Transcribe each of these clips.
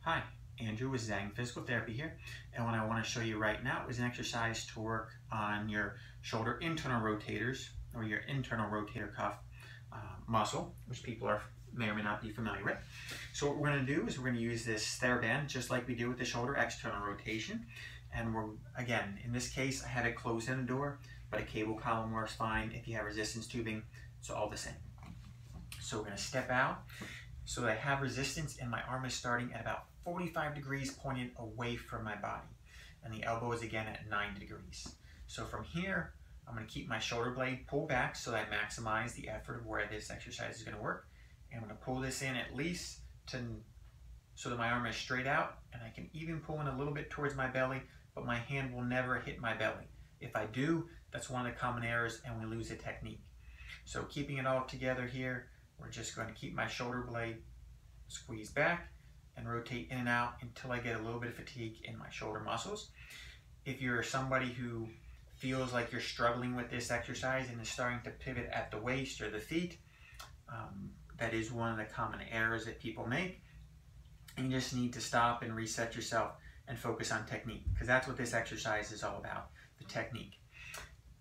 Hi, Andrew with Zang Physical Therapy here, and what I want to show you right now is an exercise to work on your shoulder internal rotators or your internal rotator cuff muscle, which people may or may not be familiar with. So what we're going to do is we're going to use this TheraBand just like we do with the shoulder external rotation, and again, in this case I have it closed in the door, but a cable column works fine. If you have resistance tubing, it's all the same. So we're going to step out so that I have resistance, and my arm is starting at about 45 degrees pointed away from my body, and the elbow is again at 90 degrees. So from here, I'm going to keep my shoulder blade pulled back so that I maximize the effort of where this exercise is going to work. And I'm going to pull this in at least so that my arm is straight out, and I can even pull in a little bit towards my belly, but my hand will never hit my belly. If I do, that's one of the common errors, and we lose the technique. So keeping it all together here, we're just going to keep my shoulder blade squeezed back and rotate in and out until I get a little bit of fatigue in my shoulder muscles. If you're somebody who feels like you're struggling with this exercise and is starting to pivot at the waist or the feet, that is one of the common errors that people make. And you just need to stop and reset yourself and focus on technique, because that's what this exercise is all about, the technique.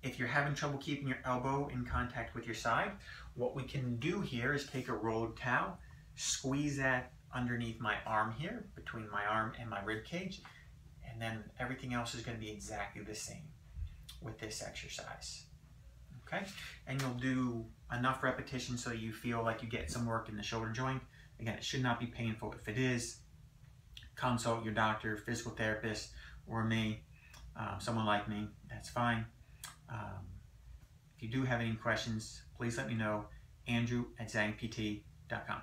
If you're having trouble keeping your elbow in contact with your side, what we can do here is take a rolled towel, squeeze that underneath my arm here, between my arm and my rib cage, and then everything else is going to be exactly the same with this exercise. Okay? And you'll do enough repetitions so you feel like you get some work in the shoulder joint. Again, it should not be painful. If it is, consult your doctor, physical therapist, or me, someone like me, that's fine. If you do have any questions, please let me know. Andrew@zangpt.com.